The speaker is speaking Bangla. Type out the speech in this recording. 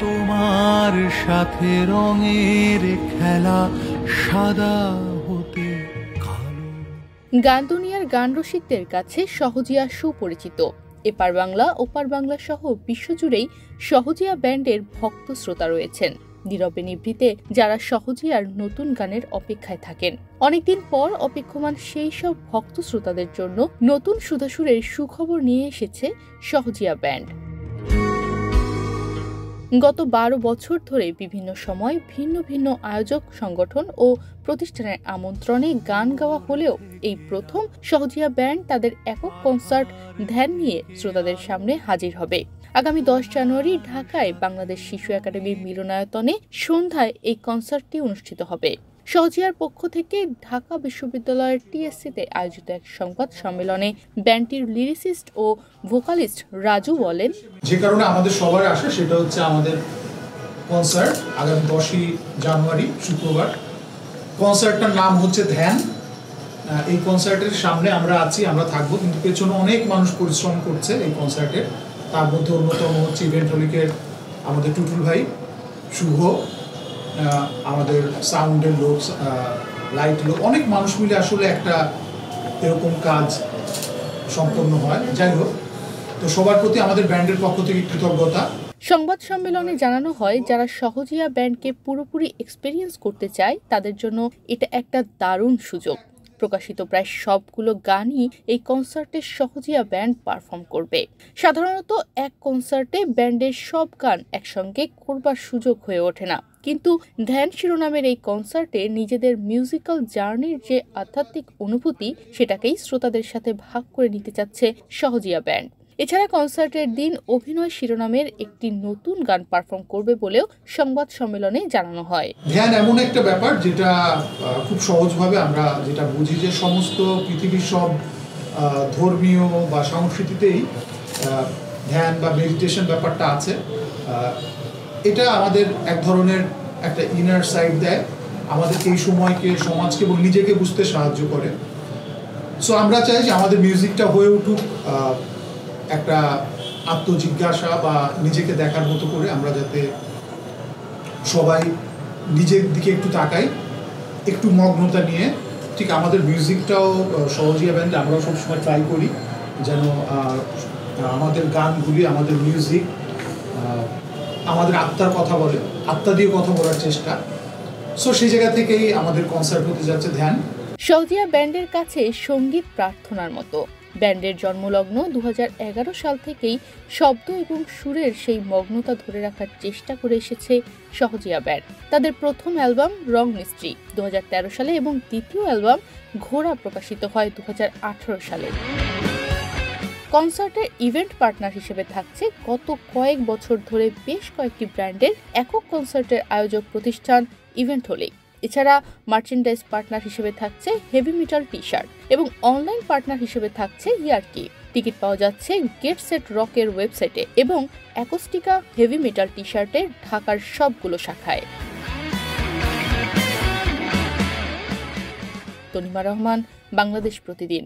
তোমার সাথে রঙের খেলা সাদা হতে কালো। গান দুনিয়ার গান রসিকদের কাছে সহজিয়া সুপরিচিত। এপার বাংলা ওপার বাংলা সহ বিশ্বজুড়েই সহজিয়া ব্যান্ডের ভক্ত শ্রোতা রয়েছেন। নীরবে নিভৃতে যারা সহজিয়ার নতুন গানের অপেক্ষায় থাকেন। অনেকদিন পর অপেক্ষমান সেই সব ভক্ত শ্রোতাদের জন্য নতুন সুধাসুরের সুখবর নিয়ে এসেছে সহজিয়া ব্যান্ড। গত 12 বছর ধরে বিভিন্ন সময় ভিন্ন ভিন্ন আয়োজক সংগঠন ও প্রতিষ্ঠানের আমন্ত্রণে গান গাওয়া হলেও এই প্রথম সহজিয়া ব্যান্ড তাদের একক কনসার্ট ধ্যান নিয়ে শ্রোতাদের সামনে হাজির হবে। আগামী 10 জানুয়ারি ঢাকায় বাংলাদেশ শিশু একাডেমির মিলনায়তনে সন্ধ্যায় এই কনসার্টটি অনুষ্ঠিত হবে। সহজিয়ার পক্ষ থেকে ঢাকা বিশ্ববিদ্যালয়ের টিএসসিতে আয়োজিত এক সংবাদ সম্মেলনে ব্যান্ডটির লিরিসিস্ট ও ভোকালিস্ট রাজু বলেন, যে কারণে আমাদের সবার আসে সেটা হচ্ছে আমাদের কনসার্ট আগামী 10ই জানুয়ারি শুক্রবার। কনসার্টটার নাম হচ্ছে ধ্যান। এই কনসার্টের সামনে আমরা থাকবো, কিন্তু পেছনে অনেক মানুষ পরিশ্রম করছে এই কনসার্টে। তার মধ্যে অন্যতম হচ্ছে ইভেন্টলিকের আমাদের টুটুল ভাই, শুভ, আমাদের সাউন্ডের লোক, লাইট লোক, অনেক মানুষ মিলে আসলে একটা এরকম কাজ সম্পন্ন হয়। যাই হোক, তো সবার প্রতি আমাদের ব্যান্ডের পক্ষ থেকে কৃতজ্ঞতা। সংবাদ সম্মেলনে জানানো হয়, যারা সহজিয়া ব্যান্ডকে পুরোপুরি এক্সপেরিয়েন্স করতে চায় তাদের জন্য এটা একটা দারুণ সুযোগ। প্রকাশিত প্রায় সবগুলো গানই এই কনসার্টে সহজিয়া ব্যান্ড পারফর্ম করবে। সাধারণত এক কনসার্টে ব্যান্ডের সব গান একসঙ্গে করবার সুযোগ হয়ে ওঠে না, কিন্তু ধ্যান শিরোনামের এই কনসার্টে নিজেদের মিউজিক্যাল জার্নির যে আধ্যাত্মিক অনুভূতি সেটাকেই শ্রোতাদের সাথে ভাগ করে নিতে চাচ্ছে সহজিয়া ব্যান্ড। এছাড়া কনসার্টের দিন অভিনয় শিরোনামের একটি নতুন গান পারফর্ম করবে বলেও সংবাদ সম্মেলনে জানানো হয়। ধ্যান এমন একটা ব্যাপার যেটা খুব সহজভাবে আমরা যেটা বুঝি যে সমস্ত পৃথিবীর সব ধর্মীয় বা সংস্কৃতিতেই ধ্যান বা মেডিটেশন ব্যাপারটা আছে। এটা আমাদের এক ধরনের একটা ইনার সাইড দেয়, আমাদের এই সময়কে, সমাজকে এবং নিজেকে বুঝতে সাহায্য করে। সো আমরা চাই যে আমাদের মিউজিকটা হয়ে উঠুক একটা আত্মজিজ্ঞাসা বা নিজেকে দেখার মতো করে, আমরা যাতে সবাই নিজের দিকে একটু তাকাই, একটু মগ্নতা নিয়ে। ঠিক আমাদের মিউজিকটাও সহজিয়া ব্যান্ডে আমরাও সবসময় ট্রাই করি যেন আমাদের গানগুলি, আমাদের মিউজিক আমাদের আত্মার কথা বলে, আত্মা দিয়ে কথা বলার চেষ্টা। সো সেই জায়গা থেকেই আমাদের কনসার্ট হতে যাচ্ছে ধ্যান। সহজিয়া ব্যান্ডের কাছে সঙ্গীত প্রার্থনার মতো। ব্যান্ডের জন্মলগ্ন 2011 সাল থেকেই শব্দ এবং সুরের সেই মগ্নতা ধরে রাখার চেষ্টা করে এসেছে সহজিয়া ব্যান্ড। তাদের প্রথম অ্যালবাম রং মিস্ট্রি 2013 সালে এবং দ্বিতীয় অ্যালবাম ঘোড়া প্রকাশিত হয় 2018 সালে। কনসার্টের ইভেন্ট পার্টনার হিসেবে থাকছে গত কয়েক বছর ধরে বেশ কয়েকটি ব্র্যান্ডের একক কনসার্টের আয়োজক প্রতিষ্ঠান ইভেন্টলিক। এছাড়া মার্চেন্ডাইজ পার্টনার হিসেবে থাকছে হেভি মেটাল টি শার্ট এবং অনলাইন পার্টনার হিসেবে থাকছে ইয়ারকি। টিকিট পাওয়া যাচ্ছে গেট সেট রকের ওয়েবসাইটে এবং অ্যাকোস্টিকা হেভি মেটাল টি শার্টের ঢাকার সবগুলো শাখায়। তনিমা রহমান, বাংলাদেশ প্রতিদিন।